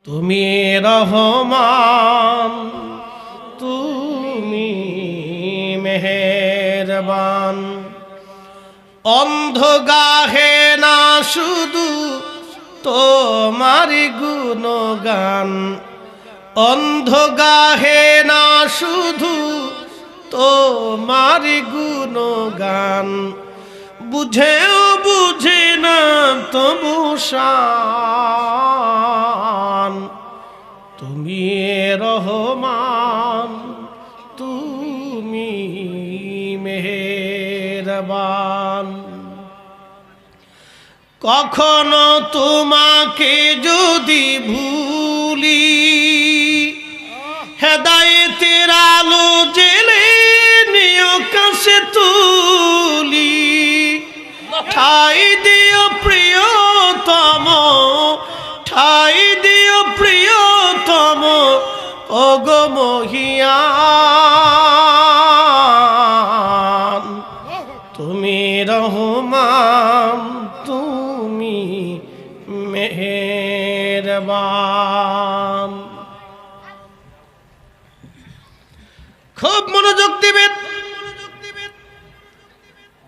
তুমি রহমান, তুমি মেহেরবান। অন্ধ গাহে না শুধু তোমার গুণগান, অন্ধ গাহে না শুধু তোমার গুণগান। বুঝেও বুঝে না তবু শান। তুমি রহমান, তুমি মেহেরবান। কখনো তোমাকে যদি ভুলি, হেদায়েতের আলো জেলে নিও কাছে তুলি। ঠাই দিও প্রিয়তম, ঠাই দিও প্রিয়তম, ওগো মহিয়ান। তুমি রহমান, তুমি মেহেরবান। খুব মনোযোগ দিবেন।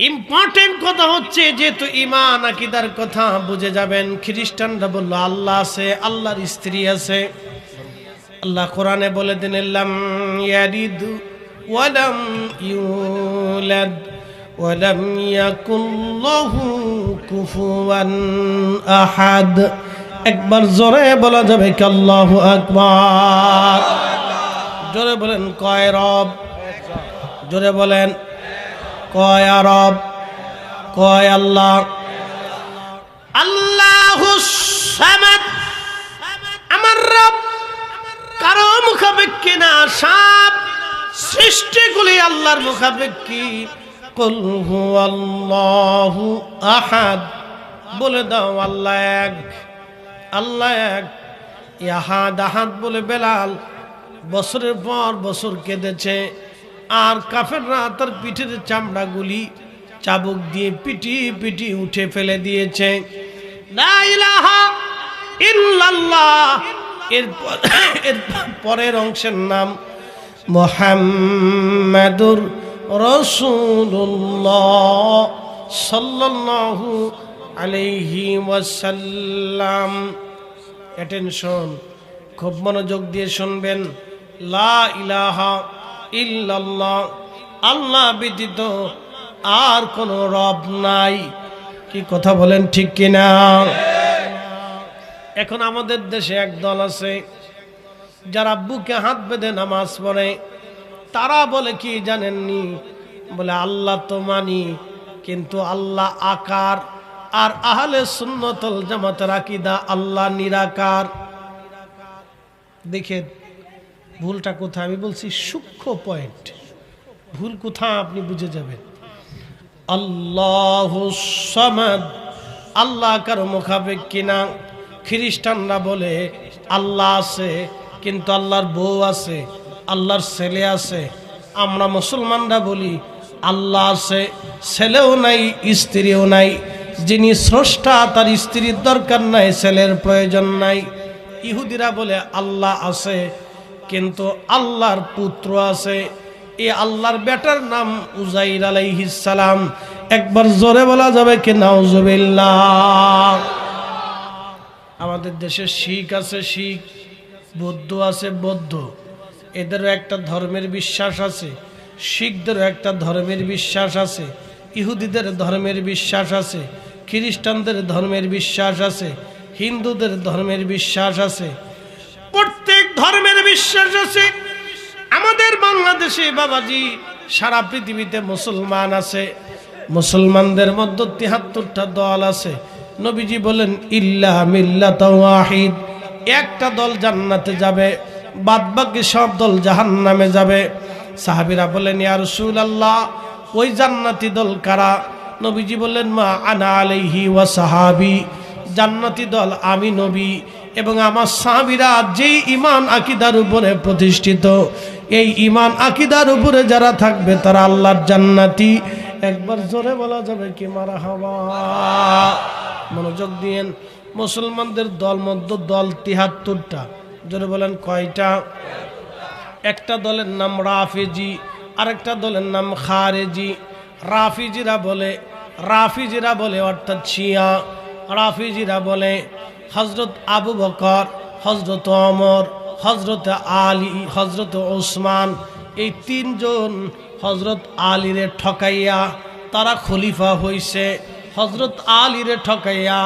ইম্পর্টেন্ট কথা হচ্ছে, যেহেতু ঈমান আকীদার কথা বুঝে যাবেন। খ্রিস্টানরা বলল আল্লাহ আছে, আল্লাহর স্ত্রী আছে। আল্লাহ কোরআনে বলে দিন, লাম ইয়ালিদ ওয়া লাম ইউলাদ ওয়া লাম ইয়াকুল লাহু কুফুয়ান আহাদ। একবার জোরে বলা যাবে কি আল্লাহু আকবার? জোরে বলেন কয় রব? জোরে বলেন কয় রব? কয় আল্লাহ? আল্লাহুস সামাদ, আমার রব কারো মুখাপেক্ষী না। সব সৃষ্টিগুলি আল্লাহর মুখাপেক্ষী। কুল হুয়াল্লাহু আহাদ, বলে দাও আল্লাহ এক, আল্লাহ এক। আহাদ আহাদ বলে বেলাল বছরের পর বছর কেঁদেছে। আর কাফেররা তার পিঠের চামড়াগুলি চাবুক দিয়ে পিটি পিটি উঠে ফেলে দিয়েছে। লা ইলাহা ইল্লাল্লাহ। এর পরের অংশের নাম মুহাম্মাদুর রাসূলুল্লাহ সাল্লাল্লাহু আলাইহি ওয়াসাল্লাম। অ্যাটেনশন, খুব মনোযোগ দিয়ে শুনবেন। লা ইলাহা ইল্লাল্লাহ, আল্লাহ ব্যতীত আর কোনো রব নাই। কি কথা বলেন, ঠিক কিনা? এখন আমাদের দেশে এক দল আছে যারা বুকে হাত বেঁধে নামাজ পড়ে। তারা বলে কি জানেননি? বলে আল্লাহ তো মানি, কিন্তু আল্লাহ আকার। আর আহলে সুন্নাতুল জামাতের আকীদা আল্লাহ নিরাকার। দেখেন ভুলটা কোথায়। আমি বলছি সূক্ষ্ম পয়েন্ট, ভুল কোথায় আপনি বুঝে যাবেন। আল্লাহুস সামাদ, আল্লাহ কারো মুখাপেক্ষী না। খ্রিস্টানরা বলে আল্লাহ আছে, কিন্তু আল্লাহর বউ আছে, আল্লাহর ছেলে আছে। আমরা মুসলমানরা বলি আল্লাহ আছে, ছেলেও নাই, স্ত্রীও নাই। যিনি স্রষ্টা তার স্ত্রীর দরকার নাই, ছেলের প্রয়োজন নাই। ইহুদিরা বলে আল্লাহ আছে, কিন্তু আল্লাহর পুত্র আছে। এই আল্লাহর বেটার নাম উযাইর আলাইহিস সালাম। একবার জোরে বলা যাবে কি নাউজুবিল্লাহ? আমাদের দেশে শিখ আছে, শিখ। বৌদ্ধ আছে, বৌদ্ধ। এদেরও একটা ধর্মের বিশ্বাস আছে। শিখদেরও একটা ধর্মের বিশ্বাস আছে। ইহুদিদের ধর্মের বিশ্বাস আছে। খ্রিস্টানদের ধর্মের বিশ্বাস আছে। হিন্দুদের ধর্মের বিশ্বাস আছে। প্রত্যেক ধর্মের বিশ্বাস আছে। আমাদের বাংলাদেশে বাবাজি সারা পৃথিবীতে মুসলমান আছে। মুসলমানদের মধ্যে ৭৩টা দল আছে। নবীজি বলেন ইল্লা মিল্লাতা ওয়াহিদ, একটা দল জান্নাতে যাবে, বাদ বাকি সব দল জাহান্নামে যাবে। সাহাবীরা বলেন ইয়া রাসূলুল্লাহ, ওই জান্নাতি দল কারা? নবীজি বললেন মা আনা আলাইহি ওয়া সাহাবী, জান্নাতি দল আমি নবী এবং আমার সাহাবীরা যেই ঈমান আকীদার উপরে প্রতিষ্ঠিত। এই ঈমান আকীদার উপরে যারা থাকবে তারা আল্লাহর জান্নাতি। একবার জোরে বলা যাবে কি মারহাবা? মনোযোগ দিয়েন। মুসলমানদের দল দল ৭৩টা। জোরে বলেন কয়টা? একটা দলের নাম রাফিজি, আরেকটা দলের নাম খারেজি। রাফিজিরা বলে অর্থাৎ শিয়া। রাফিজিরা বলে হযরত আবু বকর, হযরত ওমর, হযরত আলী, হযরত ওসমান, এই তিনজন হযরত আলীরে ঠকাইয়া তারা খলিফা হইছে। হযরত আলীরে ঠকাইয়া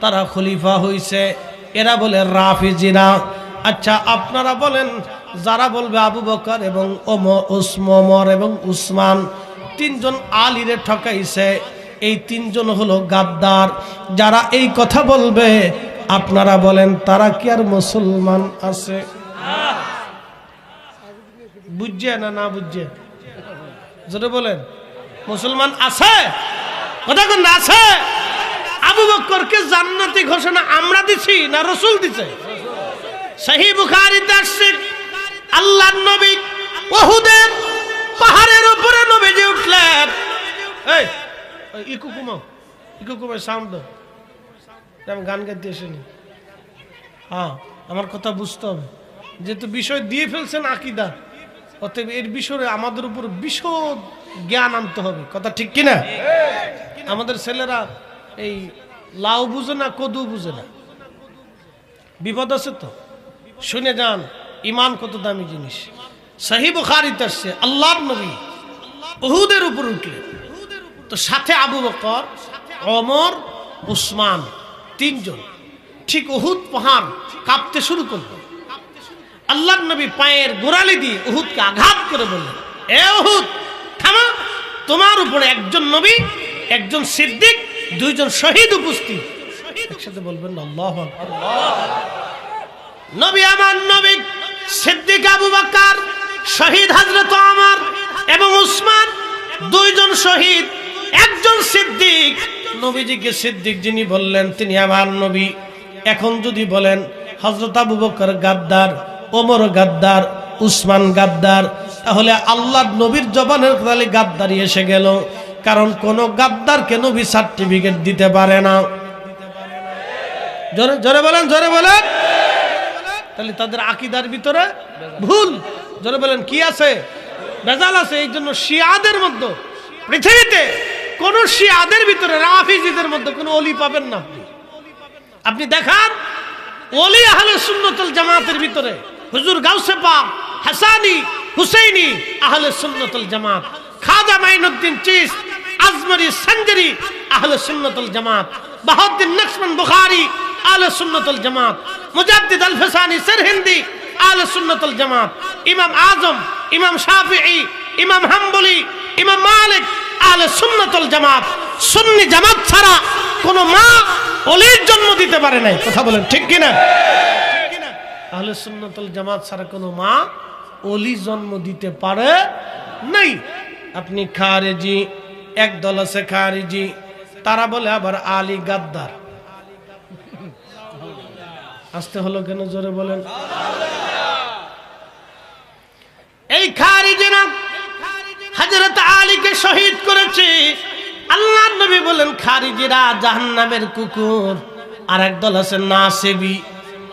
তারা খলিফা হইছে, এরা বলে রাফিজিরা। আচ্ছা আপনারা বলেন, যারা বলবে আবু বকর এবং ওমর এবং উসমান তিনজন আলীরে ঠকাইছে, এই তিনজন হলো গাদ্দার। যারা এই কথা বলবে আপনারা বলেন তারা কি আর মুসলমান আছে? বুঝছে না বুঝছে? যদি বলেন মুসলমান আছে, কথা কোন আছে? আবু বকরকে জান্নাতি ঘোষণা আমরা দিছি না রাসূল দিছে? সহিহ বুখারীতে আসছে, আল্লাহর নবী উহুদের পাহাড়ের উপরে নবীজি উঠলেন। এই ইকু কুমার সাউন্ড দাও, আমি গান গাইতে আসিনি। হ্যাঁ, আমার কথা বুঝতে হবে, যেহেতু বিষয় দিয়ে ফেলছেন আকীদা, অতএব এর বিষয়ে আমাদের উপর বিশদ জ্ঞান আনতে হবে। কথা ঠিক কিনা? আমাদের ছেলেরা এই লাউ বুঝে না, কদু বুঝে না, বিপদ আছে তো। শুনে যান, ইমান কত দামি জিনিস। সহিহ বুখারীতে আসছে, আল্লাহর নবী উহুদের উপর উঠলেন, তো সাথে আবু বকর, ওমর, উসমান তিনজন। ঠিক উহুদ পাহাড় কাঁপতে শুরু করল। আল্লাহর নবী পায়ের গোড়ালি দিয়ে উহুদকে আঘাত করে বললেন, এ উহুদ থামো, তোমার উপরে একজন নবী, একজন সিদ্দিক, দুইজন শহীদ উপস্থিত। একসাথে বলবেন আল্লাহু আকবার। নবী আমার নবী সিদ্দিক আবু বকর, শহীদ হযরত ওমর এবং উসমান, দুইজন শহীদ, একজন সিদ্দিক। নবীজিকে সিদ্দিক যিনি বললেন তিনি আমার নবী। এখন যদি বলেন হযরত আবু বকর গাদ্দার, ওমর গাদ্দার, উসমান গাদ্দার, তাহলে আল্লাহর নবীর জবানের খালি গাদ্দারি এসে গেল। কারণ কোন গাদ্দারকে নবী সার্টিফিকেট দিতে পারে না। জোরে বলেন, জোরে বলেন। তাহলে তাদের আকীদার ভিতরে ভুল। জোরে বলেন কি আছে? বেজাল আছে। এই জন্য শিয়াদের মধ্যে, পৃথিবীতে কোন শিয়াদের ভিতরে, রাফিজিদের মধ্যে কোন ওলি পাবেন না। আপনি দেখান ওলি আহলে সুন্নাত ওয়াল জামাতের ভিতরে হুজুর গাউসে পাক, হাসানি, হুসাইনি আহলে সুন্নাত ওয়াল জামাত, খাজা মাইনুদ্দিন চিশতি, আজমরি, সঞ্জরি আহলে সুন্নাত ওয়াল জামাত, বাহাউদ্দিন নকশবন্দ বুখারী আহলে সুন্নাত ওয়াল জামাত, মুজাদ্দিদ আল ফসানি সিরহিন্দি আহলে সুন্নাত ওয়াল জামাত, ইমাম আজম, ইমাম শাফিঈ, ইমাম হাম্বলি, ইমাম মালিক আহলে সুন্নাত ওয়াল জামাত। সুন্নি জামাত ছাড়া কোন মা ওলির জন্ম দিতে পারে নাই। কথা বলেন ঠিক কিনা? আহলে সুন্নাত ওয়াল জামাত ছাড়া কোন মা ওলি জন্ম দিতে পারে নাই। আপনি খারেজি, এক দল আছে খারেজি, তারা বলে আবার আলী গাদ্দার। আসতে হলো কেন? জোরে বলেন। এই খারিজিরা হযরত আলীকে শহীদ করেছে। আল্লাহর নবী বলেন খারিজিরা জাহান্নামের কুকুর। আর একদল আছে নাসিবি।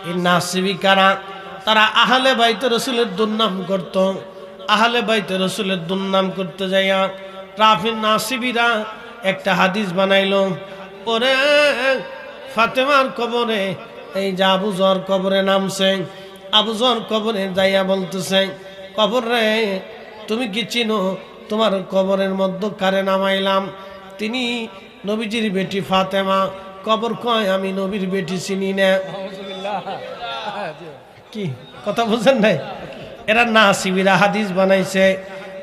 এই নাসিবি কারা? তারা আহলে বাইতে রাসূলের দুর্নাম করত। আহলে বাইতে রাসূলের দুর্নাম করতে যাইয়া রাফির নাসিবিরা একটা হাদিস বানাইলো, ওরে ফাতেমার কবরে এই যে আবু যর কবরে নামছে, আবু যর কবরে যাইয়া বলতেছে, কবর রে তুমি কি চিনো তোমার কবরের মধ্যে কারে নামাইলাম? তিনি নবীজির বেটি ফাতেমা। কবর কয় আমি নবীর বেটি চিনি না। কি কথা বুঝেন নাই? এরা নাসিবিরা হাদিস বানাইছে।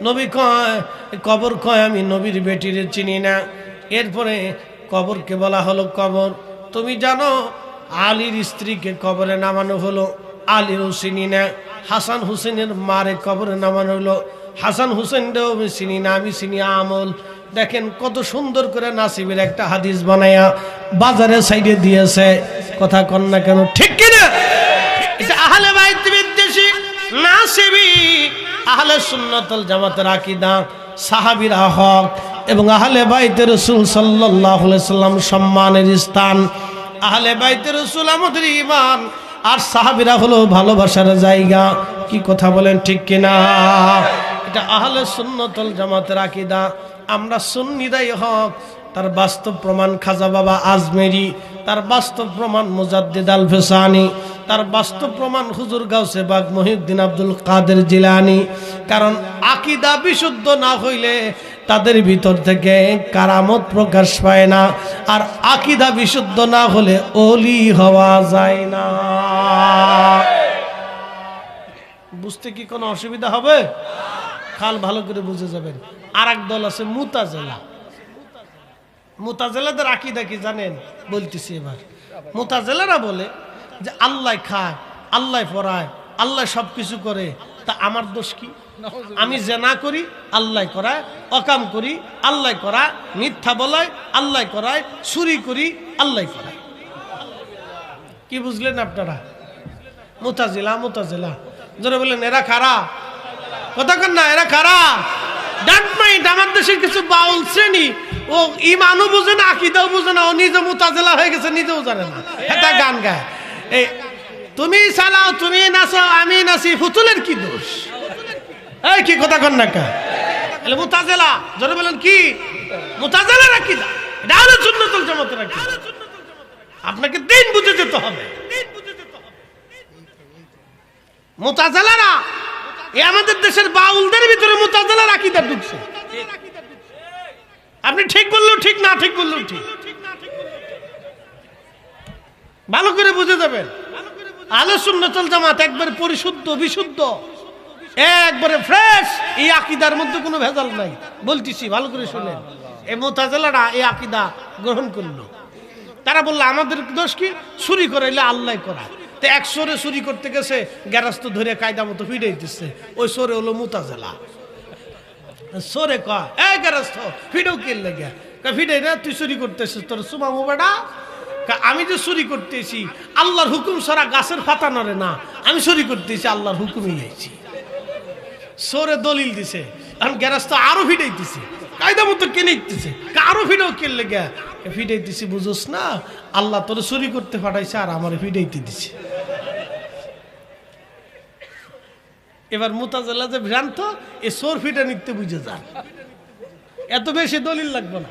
নবী কয়, কবর কয় আমি নবীর বেটির চিনি না। এরপরে কবরকে বলা হলো কবর। তুমি জানো আলীর স্ত্রীকে কবরে নামানো হলো, আলীরও চিনি না। হাসান হুসেনের মারে কবরে নামানো হলো, হাসান হুসেনটাও আমি চিনি না, আমি চিনি আমল। দেখেন কত সুন্দর করে নাসিবের একটা হাদিস বানায়া বাজারে সাইডে দিয়েছে। কথা কন না কেন? ঠিক কিনা? এটা আহলে বাইত বিদ্বেষী নাসিবি। আহলে সুন্নাত ওয়াল জামাতের আকীদা সাহাবীরা হক এবং আহলে বাইতে রাসূল সাল্লাল্লাহু আলাইহি সাল্লাম সম্মানের স্থান। আহলে বাইতে রাসূল আমাদের ঈমান, আর সাহাবীরা হলো ভালোবাসার জায়গা। কি কথা বলেন ঠিক কিনা? এটা আহলে সুন্নাত ওয়াল জামাতের আকীদা। আমরা সুন্নিরাই হক, তার বাস্তব প্রমাণ খাজা বাবা আজমেরি, তার বাস্তব প্রমাণ মুজাদ্দিদ আল ফিসানি, তার বাস্তব প্রমাণ হুজুর গাউসে বাগ মহিউদ্দিন আব্দুল কাদের জিলানী। কারণ আকীদা বিশুদ্ধ না হইলে তাদের ভিতর থেকে কারামত প্রকাশ পায় না, আর আকীদা বিশুদ্ধ না হলে ওলি হওয়া যায় না। বুঝতে কি কোনো অসুবিধা হবে? খাল ভালো করে বুঝে যাবেন। আর এক দল আছে মুতাজিলা। মুতাজিলাদের আকীদা কি জানেন? বলতেছি এবার। মুতাজিলারা বলে যে আল্লাহ খায়, আল্লাহ পড়ায়, আল্লাহ সবকিছু করে, তা আমার দোষ কি? আমি জেনা করি, আল্লাহ করায়, অকাম করি, আল্লাহ করায়, মিথ্যা বলায়, আল্লাহ করায়, চুরি করি, আল্লাহ করায়। কি বুঝলেন আপনারা? মুতাজিলা মুতাজিলা যারা বলেন এরা খারা, কথা কন না, এরা খারা। ডান্ট মাইন্ড আমার দেশের কিছু বাউল শ্রেণী, ও ইমানও বুঝে না, আকীদাও বুঝে না, ও নিজে মুতাজিলা হয়ে গেছে, নিজেও জানে না, এটা গান গায়। এই তুমি চালাও, তুমি নাচো, আমি নাচি, ফুতুলের কি দোষ? এই কি কথা কন না কা? তাহলে মুতাজিলা যারা বলেন কি মুতাজিলার আকীদা, এটা হলো সুন্নাত ওয়াল জামাতের আকীদা। আপনাকে দিন বুঝে যেতে হবে। মুতাজিলারা এই আমাদের দেশের বাউলদের ভিতরে মুতাজিলার আকীদা ঢুকছে। আপনি ঠিক বললেও ঠিক, না ঠিক বললেও ঠিক, ভালো করে বুঝে যাবেন। আহলে সুন্নাত ওয়াল জামাত একবারে পরিশুদ্ধ, বিশুদ্ধ, একবারে ফ্রেশ। এই আকীদার মধ্যে কোনো ভেজাল নাই। বলতেছি ভালো করে শুনেন। এই মুতাজিলারা এই আকীদা গ্রহণ করলো। তারা বললো আমাদের দোষ কি? চুরি করাইলে আল্লাহ করা। তো এক চোরে চুরি করতে গেছে, গ্যারাস্ত ধরে কায়দা মতো ফিডাই দিচ্ছে, ওই চোরে হলো মুতাজিলা। চোরে কয় এই গ্যারাস্ত ফিডেও কে লেগে ফিডাই না, তুই চুরি করতেছিস, তোর সুমামু বেটা। আমি যে চুরি করতেছি আল্লাহর হুকুম ছাড়া গাছের পাতা নড়ে না, আমি চুরি করতেছি আল্লাহর হুকুমই গেছি। চোরে দলিল দিছে, এখন গ্যারাস্ত আরো ফিডাই দিছে, কায়দা মতো কেনে দিতেছে, আরো ফিডেও কে লেগে ফিডাইতেছি, বুঝোস না? আল্লাহ তোর চুরি করতে পাঠাইছে আর আমার ফিডাইতে দিছে। এবার মুতাজিলা যে ভ্রান্ত, এ চোর ফিডা নিতে বুঝে যান, এত বেশি দলিল লাগবে না।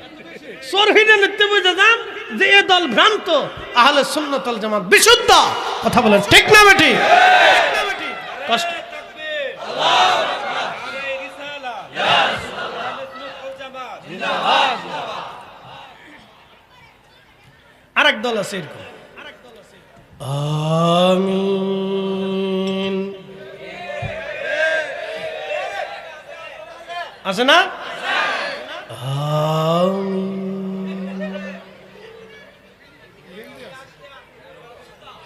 চোর ফিডা নিতে বুঝে যান যে এ দল ভ্রান্ত, আহলে সুন্নাত ওয়াল জামাত বিশুদ্ধ। কথা বলেন ঠিক না বেটি? কষ্ট আরেক দল আছে এরকম, আমিন আছে না?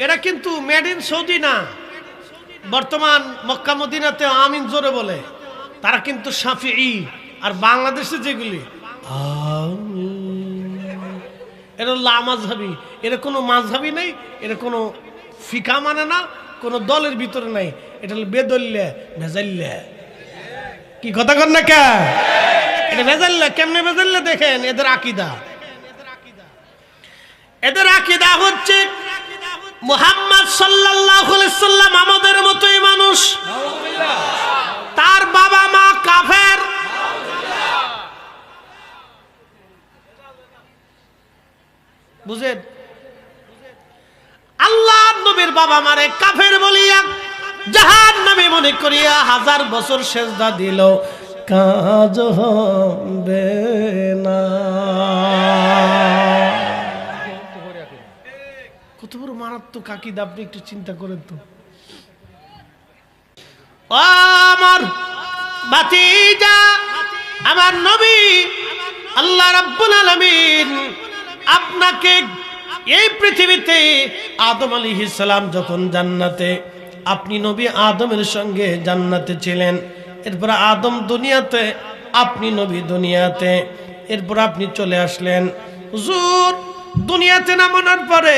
এরা কিন্তু মেড ইন সৌদি না, বর্তমান মক্কা মদিনাতে আমিন জোরে বলে। তারা কিন্তু শাফিঈ। আর বাংলাদেশে যেগুলি এরা লামাযহাবী, এরা কোনো মাযহাবী নেই, এরা কোনো ফিকা মানে না, কোনো দলের ভিতরে নাই। এটা হলো বেদল্যা, ভেজাল্যা। কি কথা কন না কে? এটা ভেজাল্যা। কেমনে ভেজাল্যা? দেখেন এদের আকীদা। এদের আকীদা হচ্ছে মুহাম্মদ সাল্লাল্লাহু আলাইহি সাল্লাম আমাদের মতোই মানুষ, তার বাবা মা কাফের। বুঝেন? আল্লাহ নবীর বাবা মারে কাফের বলিয়া জাহান্নামে মনে করিয়া 1000 বছর সেজদা দিল, কাজ হবে না। কত বড় মারাত্মক আকীদা, আপনি একটু চিন্তা করেন তো। ও আমার ভাতিজা, আমার নবী আল্লাহ রাব্বুল আলামিন আপনাকে এই পৃথিবীতে আদম আলাইহিস সালাম যখন জান্নাতে, আপনি নবী আদমের সঙ্গে জান্নাতে ছিলেন, এরপর আদম দুনিয়াতে, আপনি নবী দুনিয়াতে, এরপর আপনি চলে আসলেন। হুজুর দুনিয়াতে নামানোর পরে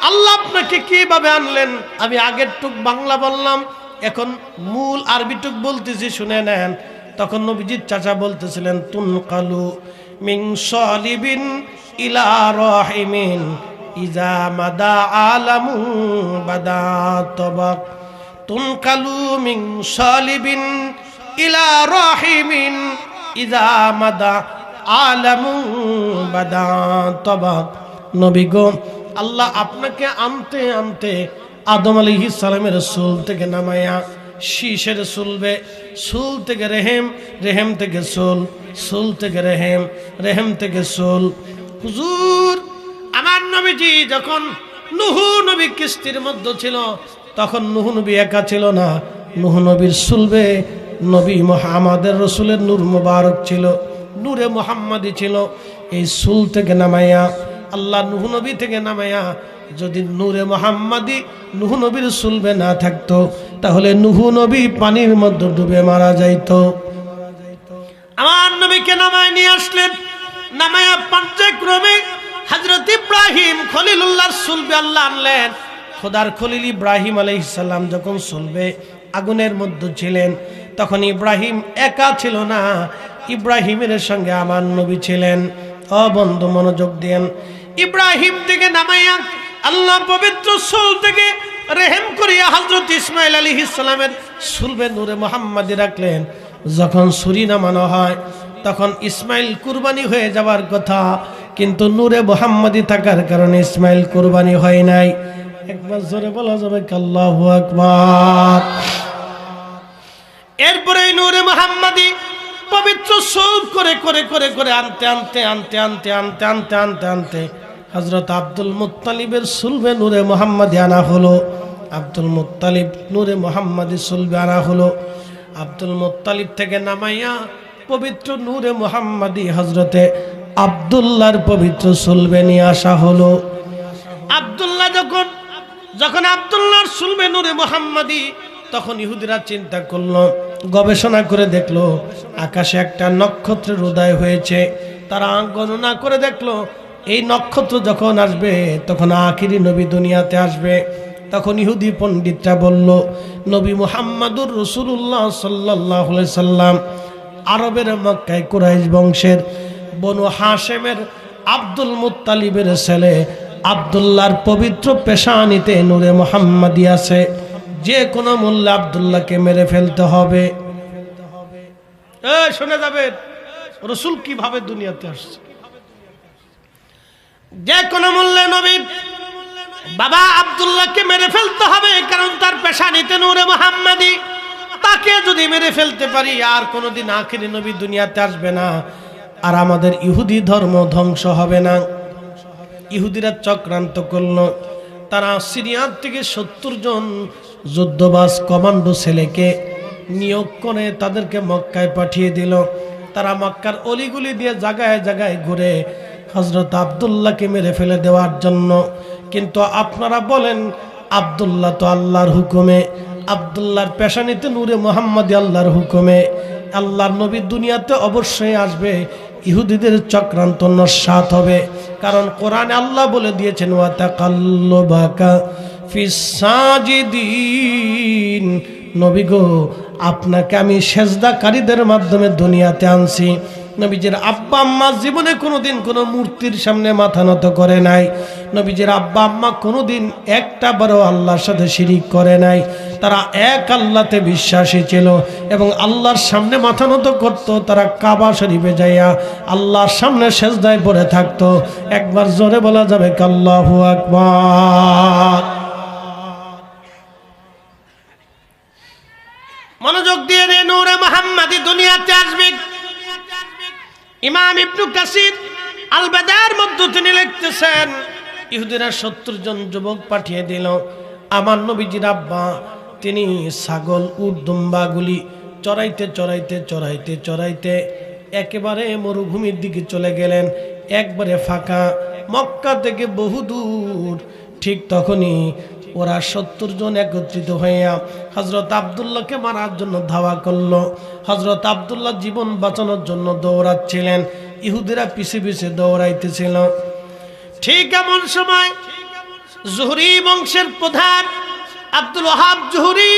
আল্লাহ আপনাকে কিভাবে আনলেন? আমি আগের টুক বাংলা বললাম, এখন মূল আরবি টুক বলতেছি, শুনে নেন। তখন নবীজির চাচা বলতেছিলেন তুনকালু মিন সালিবিন ইলা রাহিমিন ইজা মাদা আলামু বাদা তবাক তুনকালু মিন সালিবিন ইলা রাহিমিন ইজা মাদা আলামু বাদা তবাক। নবী গো, আল্লাহ আপনাকে আনতে আনতে আদম আলাইহিস সালামের চুল থেকে নামায়া শীষের চুলবে, চুল থেকে রেহেম, রেহেম থেকে চুল, চুল থেকে রেহেম, রেহেম থেকে চুল। হুজুর, আমার নবীজি যখন নূহ নবী কিস্তির মধ্যে ছিল, তখন নূহ নবী একা ছিল না, নূহ নবীর চুলবে নবী মুহাম্মদের রসুলের নূর মুবারক ছিল, নূরে মুহাম্মাদি ছিল। এই চুল থেকে নামাইয়া আল্লাহ নূহ নবী থেকে নামাইয়া, যদি নূরে মুহাম্মাদি নূহ নবীর চুলবে না থাকতো, তাহলে নূহ নবী পানির মধ্যে ডুবে মারা যাইতো। আমার নবীকে নামায় নিয়ে আসলেন, নামায়া পর্যায়ক্রমে হযরত ইব্রাহিম খলিলুল্লাহর চুলবে আল্লাহ আনলেন। খোদার খলিল ইব্রাহিম আলাইহিস সালাম যখন চুলবে আগুনের মধ্যে ছিলেন, তখন ইব্রাহিম একা ছিল না, ইব্রাহিমের সঙ্গে আমার নবী ছিলেন। ও বন্ধু, মনোযোগ দেন। ইব্রাহিম থেকে নামাইয়া আল্লাহ পবিত্র চুল থেকে রেহেম করিয়া হযরত ইসমাইল আলাইহিস সালামের চুলবে নূরে মুহাম্মাদি রাখলেন। যখন ছুরি নামানো হয়, তখন ইসমাইল কুরবানি হয়ে যাওয়ার কথা, কিন্তু নূরে মুহাম্মাদি থাকার কারণে ইসমাইল কুরবানি হয় নাই। একবার জোরে বলা যাবে আল্লাহু আকবার। এরপরে নূরে মুহাম্মাদি পবিত্র চুল করে করে করে করে আনতে আনতে আনতে আনতে আনতে আনতে আনতে আনতে হযরত আব্দুল মুত্তালিবের চুলবে নূরে মুহাম্মাদি আনা হলো। আব্দুল মুত্তালিব নূরে মুহাম্মাদি চুলবে আনা হলো। আব্দুল মুত্তালিব থেকে নামাইয়া পবিত্র নূরে মুহাম্মাদি হযরতে আব্দুল্লাহর পবিত্র চুলবে নিয়ে আসা হলো। আব্দুল্লাহ যখন আব্দুল্লাহর চুলবে নূরে মুহাম্মাদি, তখন ইহুদিরা চিন্তা করলো, গবেষণা করে দেখলো আকাশে একটা নক্ষত্রের উদয় হয়েছে। তারা গণনা করে দেখলো এই নক্ষত্র যখন আসবে তখন আখিরি নবী দুনিয়াতে আসবে। তখন ইহুদি পণ্ডিতরা বলল, নবী মুহাম্মাদুর রাসূলুল্লাহ সাল্লাল্লাহু আলাইহি সাল্লাম আরবের মক্কায় কুরাইশ বংশের বনু হাশেমের আব্দুল মুত্তালিবের ছেলে আব্দুল্লাহর পবিত্র পেশানিতে নূরে মুহাম্মাদি আছে, যে কোনো মূল্যে আব্দুল্লাহকে মেরে ফেলতে হবে। শুনে যাবেন রাসূল কিভাবে দুনিয়াতে আসছে। যে কোনো মূল্যে নবীর বাবা আব্দুল্লাহকে মেরে ফেলতে হবে, কারণ তার পেশানিতে নূরে মুহাম্মাদি। তাকে যদি মেরে ফেলতে পারি, আর কোনোদিন আখিরি নবী দুনিয়াতে আসবে না, আর আমাদের ইহুদি ধর্ম ধ্বংস হবে না। ইহুদিরা চক্রান্ত করলো, তারা সিরিয়া থেকে 70 জন যুদ্ধবাজ কমান্ডো ছেলেকে নিয়োগ করে তাদেরকে মক্কায় পাঠিয়ে দিল। তারা মক্কার অলিগুলি দিয়ে জায়গায় জায়গায় ঘুরে হযরত আব্দুল্লাহকে মেরে ফেলে দেওয়ার জন্য। কিন্তু আপনারা বলেন, আব্দুল্লাহ তো আল্লাহর হুকুমে, আব্দুল্লাহর পেশানিতে নূরে মুহাম্মাদি আল্লাহর হুকুমে, আল্লাহর নবী দুনিয়াতে অবশ্যই আসবে। ইহুদিদের চক্রান্ত নস্যাৎ হবে, কারণ কোরআনে আল্লাহ বলে দিয়েছেন, ওয়া তাকাল্লুবাকা ফিস সাজিদিন। নবী গো, আপনাকে আমি সেজদাকারীদের মাধ্যমে দুনিয়াতে আনছি। নবীজির আব্বা আম্মা জীবনে কোনোদিন কোনো মূর্তির সামনে মাথা নত করে নাই। নবীজির আব্বা আম্মা কোনোদিন একটা বারও আল্লাহর সাথে শিরিক করে নাই। তারা এক আল্লাহতে বিশ্বাসী ছিল এবং আল্লাহর সামনে মাথা নত করত। তারা কাবা শরীফে যাইয়া আল্লাহর সামনে সেজদায় পড়ে থাকতো। একবার জোরে বলা যাবে আল্লাহু আকবার। মনোযোগ দিয়ে রে, নূরে মুহাম্মাদি দুনিয়াতে আসবে। ইমাম ইবনে কাসির আল বাদার মধ্যে তিনি লিখতেছেন, ইহুদিরা 70 জন যুবক পাঠিয়ে দিল। আমার নবীজির আব্বা তিনি ছাগল উট দুম্বাগুলি চড়াইতে চড়াইতে চড়াইতে চড়াইতে একেবারে মরুভূমির দিকে চলে গেলেন, একবারে ফাঁকা, মক্কা থেকে বহুদূর। ঠিক তখনই ওরা 70 জন একত্রিত হইয়া হযরত আব্দুল্লাহকে মারার জন্য ধাওয়া করলো। হযরত আব্দুল্লাহ জীবন বাঁচানোর জন্য দৌড়াচ্ছিলেন, ইহুদিরা পিছে পিছে দৌড়াইতেছিল। ঠিক এমন সময় জুহরি বংশের প্রধান আব্দুল ওয়াহাব জুহরি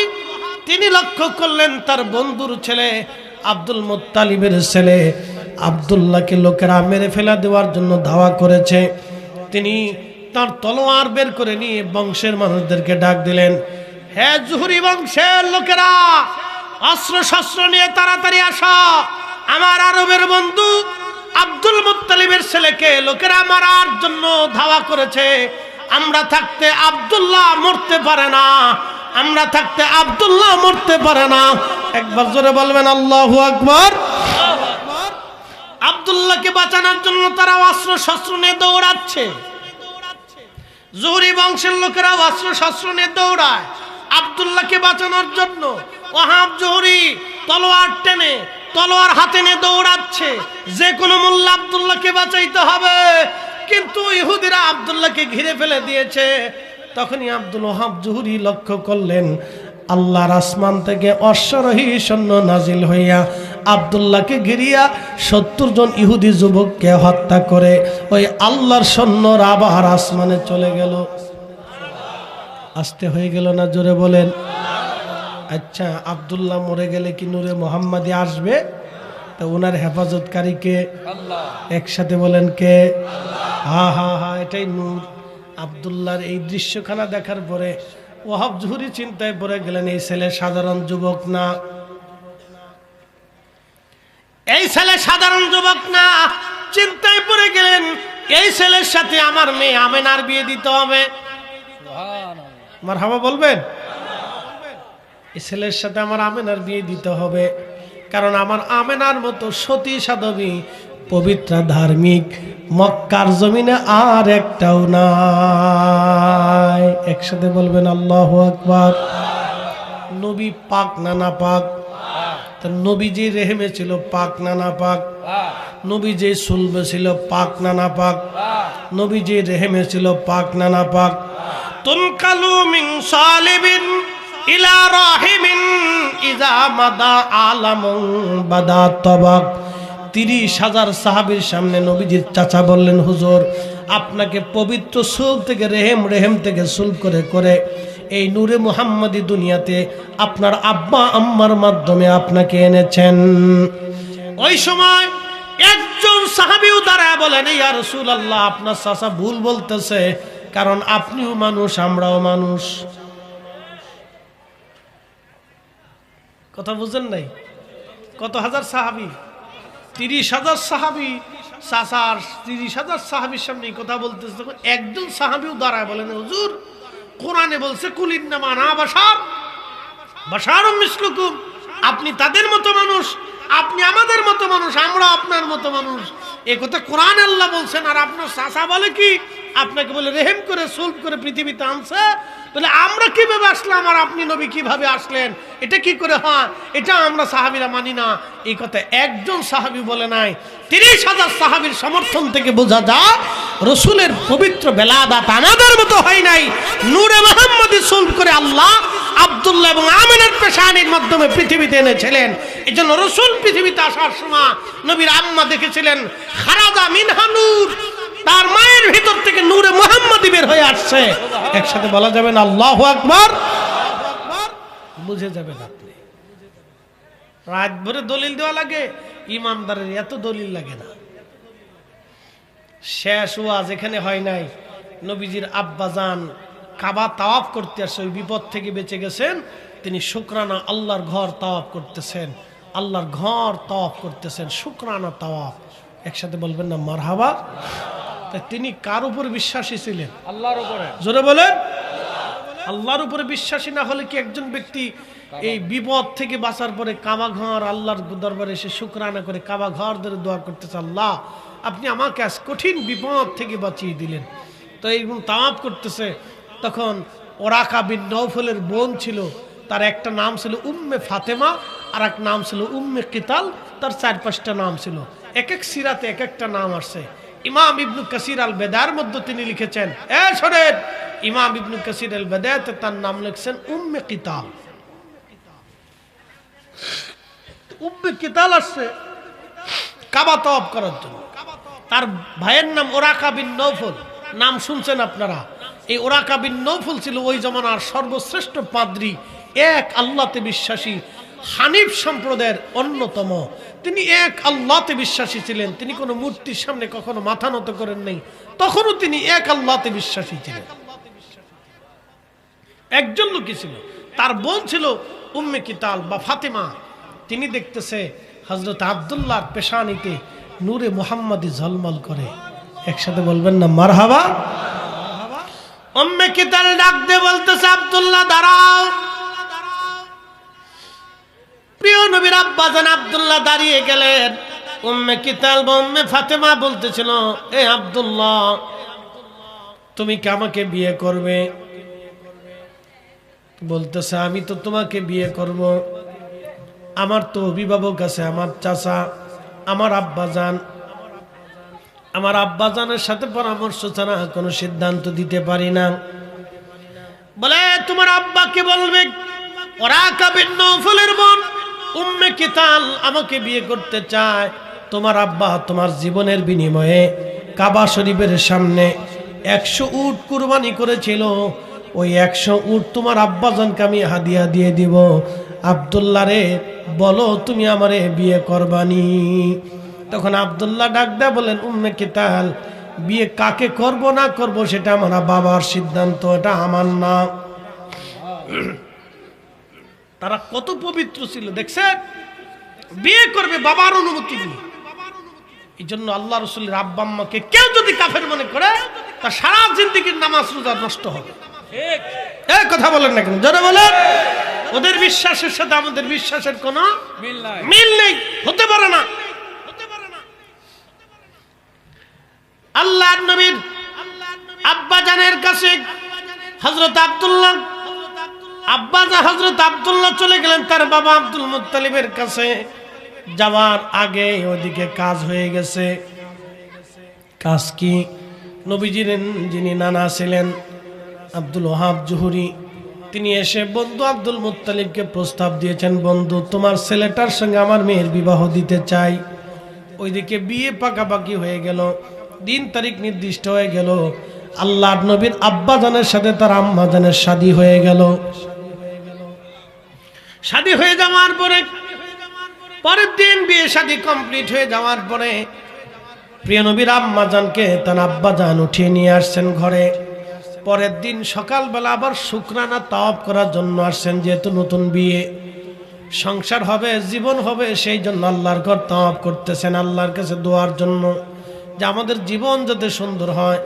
তিনি লক্ষ্য করলেন তার বন্ধুর ছেলে আব্দুল মুত্তালিবের ছেলে আব্দুল্লাহকে লোকেরা মেরে ফেলা দেওয়ার জন্য ধাওয়া করেছে। তিনি তার তলোয়ার বের করে নিয়ে বংশের মানুষদেরকে ডাক দিলেন, হে জুহরি বংশের লোকেরা, অস্ত্র শস্ত্র নিয়ে তাড়াতাড়ি আসো। আমার আরবের বন্ধু আব্দুল মুত্তালিবের ছেলেকে লোকেরা মারার জন্য ধাওয়া করেছে। আমরা থাকতে আব্দুল্লাহ মরতে পারে না, আমরা থাকতে আব্দুল্লাহ মরতে পারে না। একবার জোরে বলবেন আল্লাহু আকবার। আব্দুল্লাহকে বাঁচানোর জন্য তারা অস্ত্র শস্ত্র নিয়ে দৌড়াচ্ছে। জুহরি বংশের লোকেরা অস্ত্র শস্ত্র নিয়ে দৌড়ায় আব্দুল্লাহকে বাঁচানোর জন্য। ওয়াহাব জুহরি তলোয়ার টেনে তলোয়ার হাতে নিয়ে দৌড়াচ্ছে, যে কোনো মূল্যে আব্দুল্লাহকে বাঁচাইতে হবে। কিন্তু ইহুদিরা আব্দুল্লাহকে ঘিরে ফেলে দিয়েছে। তখনই আব্দুল ওয়াহাব জুহরি লক্ষ্য করলেন আল্লাহর আসমান থেকে অশ্বারোহী সৈন্য নাজিল হইয়া আব্দুল্লাহকে ঘিরিয়া 70 জন ইহুদি যুবককে হত্যা করে ওই আল্লাহর সৈন্যরা আবার আসমানে চলে গেল। আসতে হয়ে গেল না? জোরে বলেন। আচ্ছা, আব্দুল্লাহ মরে গেলে কি নূরে মুহাম্মাদি আসবে? তো ওনার হেফাজতকারী কে? আল্লাহ। একসাথে বলেন কে? হা হা হা, এটাই নূর। আব্দুল্লাহর এই দৃশ্যখানা দেখার পরে ওয়াহাব জুহরি চিন্তায় পড়ে গেলেন, এই ছেলে সাধারণ যুবক না, এই ছেলে সাধারণ যুবক না। চিন্তায় পড়ে গেলেন, এই ছেলের সাথে আমার মেয়ে আমেনার বিয়ে দিতে হবে। মারহাবা বলবেন? এই ছেলের সাথে আমার আমেনার বিয়ে দিতে হবে, কারণ আমার আমেনার মতো সতী সাধবী পবিত্র ধার্মিক মক্কার জমিনে আর একটাও নাই। একসাথে বলবেন আল্লাহু আকবার। নবী পাক না না পাক? নবী যে রেহেমে ছিল পাক না না পাক? নবী যে সুলবে ছিল পাক না না পাক? নবী যে রেহেমে ছিল পাক না না পাক? তুনকালু মিন সালিবিন ইলা রাহিমিন ইজা মাদা আলামুন বাদা তবাক। 30,000 সাহাবীর সামনে নবীজির চাচা বললেন, হুজুর আপনাকে পবিত্র সুল থেকে রেহেম থেকে সুল করে করে এই নূরে মুহাম্মাদি দুনিয়াতে আপনার আব্বা আম্মার মাধ্যমে আপনাকে এনেছেন। ওই সময় একজন সাহাবীও দাঁড়ায় বলেন, ইয়া রাসূলুল্লাহ, আপনার চাচা ভুল বলতেছে, কারণ আপনিও মানুষ আমরাও মানুষ। কথা বুঝেন নাই? কত হাজার সাহাবী? 30,000 সাহাবী। চাচার 30,000 সাহাবীর সামনে কথা বলতেছে। একজন সাহাবীও দাঁড়ায় বলেন, হুজুর কোরআনে বলছে কুলিন্নামা আনা বাশার বাশারুম মিসলুকুম, আপনি তাদের মতো মানুষ, আপনি আমাদের মতো মানুষ, আমরা আপনার মতো মানুষ। এই কথা কোরআন আল্লাহ বলছেন, আর আপনার চাচা বলে কি আপনাকে বলে রেহেম করে সুলভ করে পৃথিবীতে আনছে। বলে আমরা কিভাবে আসলাম আর আপনি নবী কিভাবে আসলেন, এটা কি করে হয়? এটা আমরা সাহাবীরা মানি না। এই কথা একজন সাহাবী বলে নাই, 30,000 সাহাবীর সমর্থন থেকে বোঝা যায় রসুলের পবিত্র বেলাদাত আমাদের মতো হয় নাই। নূরে মুহাম্মাদি সুলভ করে আল্লাহ আব্দুল্লাহ এবং আমিনার পেশানির মাধ্যমে পৃথিবীতে এনেছিলেন। এই জন্য রসুল পৃথিবীতে আসার সময় নবীর আম্মা দেখেছিলেন খারাজা মিনহা নূর, তার মায়ের ভিতর থেকে নূরে মুহাম্মাদি বের হয়ে আসছে। একসাথে বলা যাবে না আল্লাহু আকবার? বুঝে যাবেন আপনি। রাত ভরে দলিল দেওয়া লাগে, ইমানদারের এত দলিল লাগে না। শেষ ওয়াজ এখানে হয় নাই। নবীজির আব্বাজান কাবা তাওয়াফ করতে আসে, ওই বিপদ থেকে বেঁচে গেছেন। তিনি শুকরানা আল্লাহর ঘর তাওয়াফ করতেছেন, আল্লাহর ঘর তাওয়াফ করতেছেন, শুকরানা তাওয়াফ। একসাথে বলবেন না মারহাবা? তিনি কার উপর বিশ্বাসী ছিলেন? আল্লাহর উপরে। জোরে বলেন। আল্লাহর উপরে বিশ্বাসী না হলে কি একজন ব্যক্তি এই বিপদ থেকে বাঁচার পরে কাবা ঘর আল্লাহর দরবারে এসে শুকরানা করে কাবা ঘর ধরে দোয়া করতেছে, আল্লাহ আপনি আমাকে আজ কঠিন বিপদ থেকে বাঁচিয়ে দিলেন। তো এইরকম তাওয়াফ করতেছে। তখন ওরাকা বিন নওফলের বোন ছিল, তার একটা নাম ছিল উম্মে ফাতেমা, আর এক নাম ছিল উম্মে কিতাল, তার 4-5টা নাম ছিল। এক এক সিরাতে এক একটা নাম আসছে। ইমাম ইবনু কাসির আল বেদার মধ্যে তিনি লিখেছেন, শোনেন, ইমাম ইবনু কাসির আল বেদাতে তার নাম লিখছেন উম্মে কিতাল। উম্মে কিতাল আসছে কাবা তাওয়াফ করার জন্য। তার ভাইয়ের নাম ওরাকা বিন নওফল, নাম শুনছেন আপনারা। এই ওরাকা বিন নওফল ছিল ওই জমানার সর্বশ্রেষ্ঠ পাদ্রী, এক আল্লাহতে বিশ্বাসী হানিফ সম্প্রদায়ের অন্যতম। তিনি এক আল্লাহতে বিশ্বাসী ছিলেন, তিনি কোনো মূর্তির সামনে কখনো মাথা নত করেন নাই, তখনও তিনি এক আল্লাহতে বিশ্বাসী ছিলেন। একজন লোকই ছিল, তার বোন ছিল উম্মে কিতাল বা ফাতেমা। তিনি দেখতেছে হযরত আব্দুল্লাহর পেশানিতে নূরে মুহাম্মাদি ঝলমল করে। একসাথে বলবেন না মারহাবা। উম্মে কিতাল ডাক দিয়ে বলতেছে, আব্দুল্লাহ দাঁড়াও। প্রিয় নবীর আব্বাজান আব্দুল্লাহ দাঁড়িয়ে গেলেন। উম্মে কিতাল বা উম্মে ফাতেমা বলতেছিল, এ আব্দুল্লাহ, তুমি কি আমাকে বিয়ে করবে? বলতেছে, আমি তো তোমাকে বিয়ে করব। আমার তো অভিভাবক আছে, আমার চাচা, আমার আব্বাজান। আমার আব্বাজানের সাথে পরামর্শ ছাড়া কোনো সিদ্ধান্ত দিতে পারি না। বলে, তোমার আব্বাকে বলবে, ওরাকা বিন নওফলের বোন উম্মে কিতাল আমাকে বিয়ে করতে চায়। তোমার আব্বা তোমার জীবনের বিনিময়ে কাবা শরীফের সামনে 100 উট কুরবানি করেছিল। ওই 100 উট তোমার আব্বাজানকে আমি হাদিয়া দিয়ে দিব। আব্দুল্লাহ রে, বলো তুমি আমারে বিয়ে করবানি? তখন আব্দুল্লাহ ডাক দেয়া বলেন, উম্মে কিতাল, বিয়ে কাকে করব না করব সেটা আমার বাবার সিদ্ধান্ত, এটা আমার না। তারা কত পবিত্র ছিল দেখছেন, বিয়ে করবে বাবার অনুমতি নিয়ে। এই জন্য আল্লাহ রাসূলের আব্বা আম্মাকে কেউ যদি কাফের মনে করে, তার সারা জিন্দেগীর নামাজ রোজা নষ্ট হবে। এই কথা বলেন না কেন? জোরে বলেন। ওদের বিশ্বাসের সাথে আমাদের বিশ্বাসের কোনো মিল নেই, হতে পারে না। আল্লাহর নবীর আব্বাজানের কাছে হযরত আব্দুল্লাহ হযরত আব্দুল্লাহ চলে গেলেন তার বাবা আব্দুল মুত্তালিবের কাছে। যাওয়ার আগে ওদিকে কাজ হয়ে গেছে। কাজ কি? নবীজির যিনি নানা ছিলেন আব্দুল ওহাব জুহুরি, তিনি এসে বন্ধু আব্দুল মুত্তালিবকে প্রস্তাব দিয়েছেন, বন্ধু তোমার ছেলেটার সঙ্গে আমার মেয়ের বিবাহ দিতে চাই। ওইদিকে বিয়ে পাকাপাকি হয়ে গেল, দিন তারিখ নির্দিষ্ট হয়ে গেল। আল্লাহর নবীর আব্বাজানের সাথে তার আম্মাজানের শাদী হয়ে গেল। শাদী হয়ে যাওয়ার পরে পরের দিন বিয়ে শাদী কমপ্লিট হয়ে যাওয়ার পরে প্রিয় নবীর আম্মাজানকে তার আব্বাজান উঠিয়ে নিয়ে আসছেন ঘরে। পরের দিন সকালবেলা আবার শুকরানা তাওয়াফ করার জন্য আসছেন, যেহেতু নতুন বিয়ে, সংসার হবে, জীবন হবে, সেই জন্য আল্লাহর ঘর তাওয়াফ করতেছেন, আল্লাহর কাছে দোয়ার জন্য যে আমাদের জীবন যাতে সুন্দর হয়,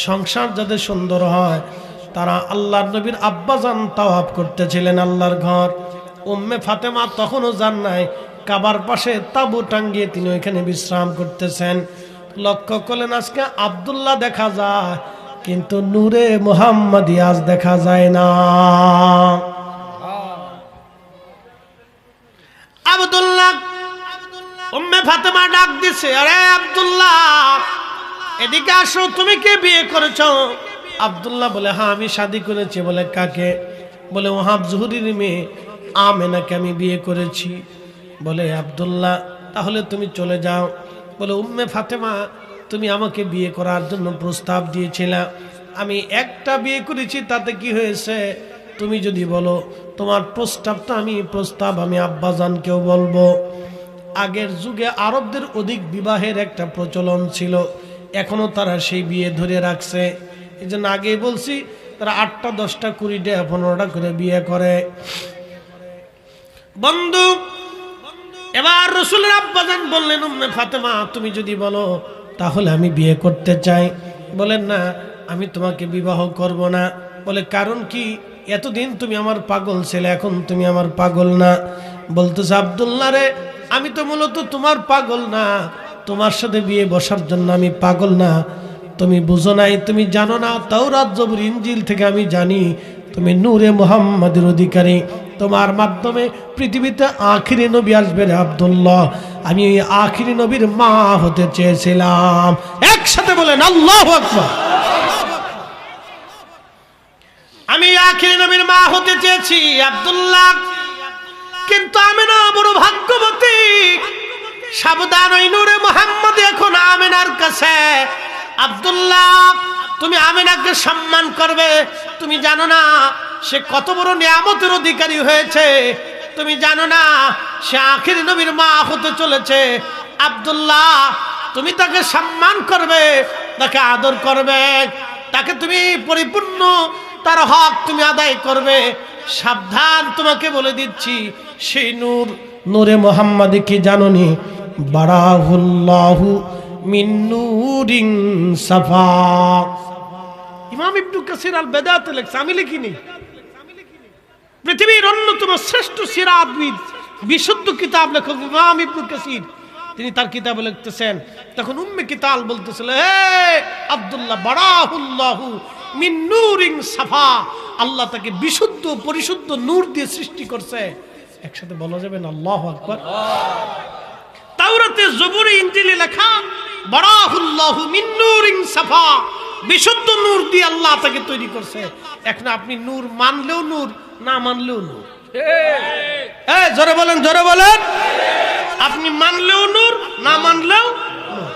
সংসার যাতে সুন্দর হয়। তারা আল্লাহর নবীর আব্বাজান তাওয়াফ করতেছিলেন আল্লাহর ঘর। উম্মে ফাতেমা তখনও যান নাই, কাবার পাশে তাবু টাঙ্গিয়ে তিনি ওইখানে বিশ্রাম করতেছেন। লক্ষ্য করলেন আজকে আব্দুল্লাহ দেখা যায়, কিন্তু নূরে মুহাম্মাদি আজ দেখা যায় না। আব্দুল্লাহ, উম্মে ফাতেমা ডাক দিছে, আরে আব্দুল্লাহ এদিকে আসো, তুমি কে বিয়ে করেছো? আব্দুল্লাহ বলে, হ্যাঁ আমি শাদী করেছি। বলে কাকে? বলে ওহাব জুহুরির মেয়ে আমেনাকে আমি বিয়ে করেছি। বলে আব্দুল্লাহ তাহলে তুমি চলে যাও। বলে উম্মে ফাতেমা, তুমি আমাকে বিয়ে করার জন্য প্রস্তাব দিয়েছিলা, আমি একটা বিয়ে করেছি, তাতে কি হয়েছে? তুমি যদি বলো তোমার প্রস্তাবটা আমি আব্বাজানকেও বলবো। আগের যুগে আরবদের অধিক বিবাহের একটা প্রচলন ছিল, এখনো তারা সেই বিয়ে ধরে রাখছে। এই জন্য আগেই বলছি, তারা 8টা 10টা 20টা 15টা করে বিয়ে করে। বন্ধু, এবার রাসূলের আব্বাজান বললেন, উম্মে ফাতেমা তুমি যদি বলো তাহলে আমি বিয়ে করতে চাই। বলেন না, আমি তোমাকে বিবাহ করব না। বলে কারণ কি? এতদিন তুমি আমার পাগল ছিলে, এখন তুমি আমার পাগল না। বলতেছে আব্দুল্লাহ রে, আমি তো মূলত তোমার পাগল না, তোমার সাথে বিয়ে বসার জন্য আমি পাগল না। তুমি বুঝো নাই, তুমি জানো না, তাওরাত জবুর ইনজিল থেকে আমি জানি তুমি নূরে মুহাম্মাদের অধিকারী, তোমার মাধ্যমে পৃথিবীতে আখিরি নবী আসবে রে আব্দুল্লাহ। আমি এই আখিরি নবীর মা হতে চেয়েছিলাম। একসাথে বলেন আল্লাহু আকবার। আমি আখিরি নবীর মা হতে চেয়েছি আব্দুল্লাহ, কিন্তু আমেনা বড় ভাগ্যবতী। সাবধান, ওই নূরে মুহাম্মদ এখন আমেনার কাছে। আব্দুল্লাহ তুমি আমেনাকে সম্মান করবে, তুমি জানো না সে কত বড় নিয়ামতের অধিকারী হয়েছে। তুমি জানো না সে আখির নবীর মা হতে চলেছে। আব্দুল্লাহ, তুমি তাকে সম্মান করবে, তাকে আদর করবে, তাকে তুমি পরিপূর্ণ তার হক তুমি আদায় করবে। সাবধান, তোমাকে বলে দিচ্ছি, সেই নূর, নূরে মুহাম্মাদি কি জানোনি? বারাহুল্লাহু মিন নূরিন সাফা। ইমাম ইবনে কাসির আল বেদাতে লেখছে, আমি লিখিনি। পৃথিবীর অন্যতম শ্রেষ্ঠ সিরাতবিদ, বিশুদ্ধ কিতাব লেখক ইমাম ইবনে কাসির, তিনি তার কিতাবে লিখতেছেন, তখন উম্মে কিতাল বলতেছিল, হে আব্দুল্লাহ, বারাহুল্লাহু মিন নূরিন সাফা, আল্লাহ তাকে বিশুদ্ধ পরিশুদ্ধ নূর দিয়ে সৃষ্টি করছে। একসাথে বলা যাবে না আল্লাহু আকবার? তাওরাতে, জবুরে, ইনজিলে লেখা বারাহুল্লাহু মিন নূরিন সাফা, বিশুদ্ধ নূর দিয়ে আল্লাহ তাকে তৈরি করছে। এখন আপনি নূর মানলেও নূর, না মানলেও নূর। জোরে বলেন, জোরে বলেন। আপনি মানলেও নূর, না মানলেও নূর।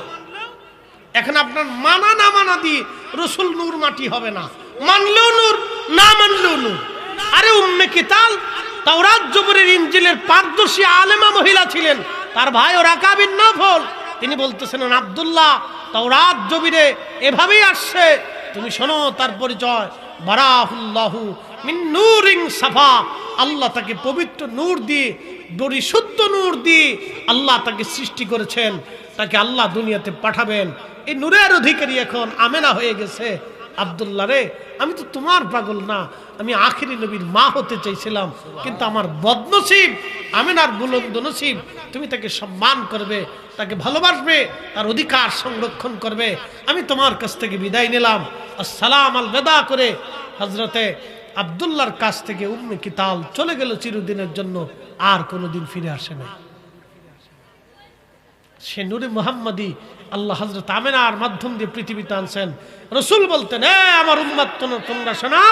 এখন আপনার মানা না মানা দিয়ে রসুল নূর মাটি হবে না। মানলেও নূর, না মানলেও নূর। আরে উম্মে কিতাল তাওরাত, জবুরের, ইনজিলের পারদর্শী আলেমা মহিলা ছিলেন। তার ভাই ওরাকা বিন নফল, তিনি বলতেছেন, আব্দুল্লাহ, তাওরাত জবুরে এভাবেই আসছে, তুমি শোনো তার পরিচয়। বারাহুল্লাহু মিন নূরিন সাফা, আল্লাহ তাকে পবিত্র নূর দিয়ে, পরিশুদ্ধ নূর দিয়ে আল্লাহ তাকে সৃষ্টি করেছেন। তাকে আল্লাহ দুনিয়াতে পাঠাবেন। এই নূরের অধিকারী এখন আমেনা হয়ে গেছে। আব্দুল্লাহ রে, আমি তো তোমার পাগল না, আমি আখিরি নবীর মা হতে চাইছিলাম, কিন্তু আমার বদনসিব, আমেনার বুলন্দ নসিব। তুমি তাকে সম্মান করবে, তাকে ভালোবাসবে, তার অধিকার সংরক্ষণ করবে। আমি তোমার কাছ থেকে বিদায় নিলাম। আসসালাম আল বেদা করে হযরতে আব্দুল্লাহর কাছ থেকে উম্মে কিতাল চলে গেল চিরদিনের জন্য, আর কোনোদিন ফিরে আসে না। সে নূরে মুহাম্মাদি আল্লাহ হযরত আমেনার মাধ্যম দিয়ে পৃথিবীতে আনছেন। রাসূল বলতেন, আমার উম্মত, তোমরা শোনো,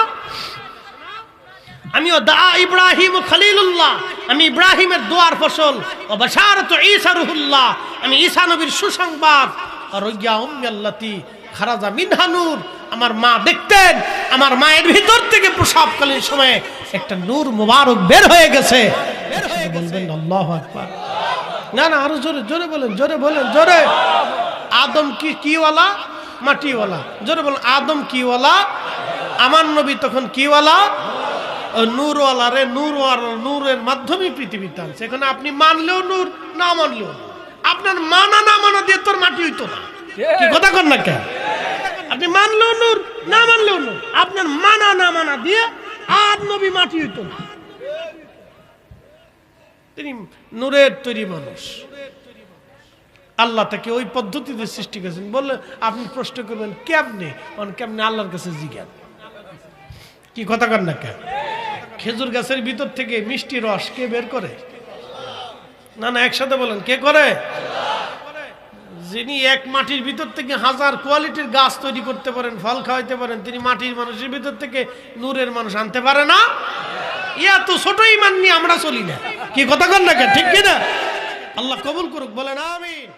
আমিও দা ইব্রাহিম খলিলুল্লাহ, আমি ইব্রাহিমের দোয়ার ফসল। ও বাশারাতু ঈসা রুহুল্লাহ, আমি ঈসা নবীর সুসংবাদ। আর রুইয়া উম্মি আল্লাতি খারাজা মিনহা নূর, আমার মা দেখতেন, আমার মায়ের ভিতর থেকে প্রসবকালীন সময়ে একটা নূর মুবারক বের হয়ে গেছে। বলবেন আল্লাহু আকবার। না না, আরো জোরে জোরে বলেন, জোরে বলেন, জোরে। আদম কিওয়ালা? মাটিওয়ালা। জোরে বলেন, আদম কিওয়ালা? আমার নবী তখন কিওয়ালা? নূরওয়ালা রে, নূরওয়ালা, নূরের মাধ্যমে পৃথিবীতে আনছে। এখানে আপনি মানলেও নূর, না মানলেও নূর। আপনার মানা না মানা দিয়ে তোর মাটি হইতো না। কি কথা কর না কেন? আপনি মানলেও নূর, না মানলেও নূর। আপনার মানা না মানা দিয়ে আর নবী মাটি হইতো না। তিনি নূরের তৈরি মানুষ। আল্লাহ তাকে ওই পদ্ধতিতে সৃষ্টি করেছেন। বললে আপনি প্রশ্ন করবেন, কেমনে? কেমনে? আল্লাহর কাছে জিজ্ঞান। কি কথা কর না কেন? খেজুর গাছের ভিতর থেকে মিষ্টি রস কে বের করে? না না, একসাথে বলেন, কে করে? যিনি এক মাটির ভিতর থেকে হাজার কোয়ালিটির গাছ তৈরি করতে পারেন, ফল খাওয়াইতে পারেন, তিনি মাটির মানুষের ভিতর থেকে নূরের মানুষ আনতে পারে না? ইয়া তো ছোট ঈমান নিয়ে আমরা চলি না। কি কথা কর না কেন? ঠিক কিনা? আল্লাহ কবুল করুক, বলেন আমিন।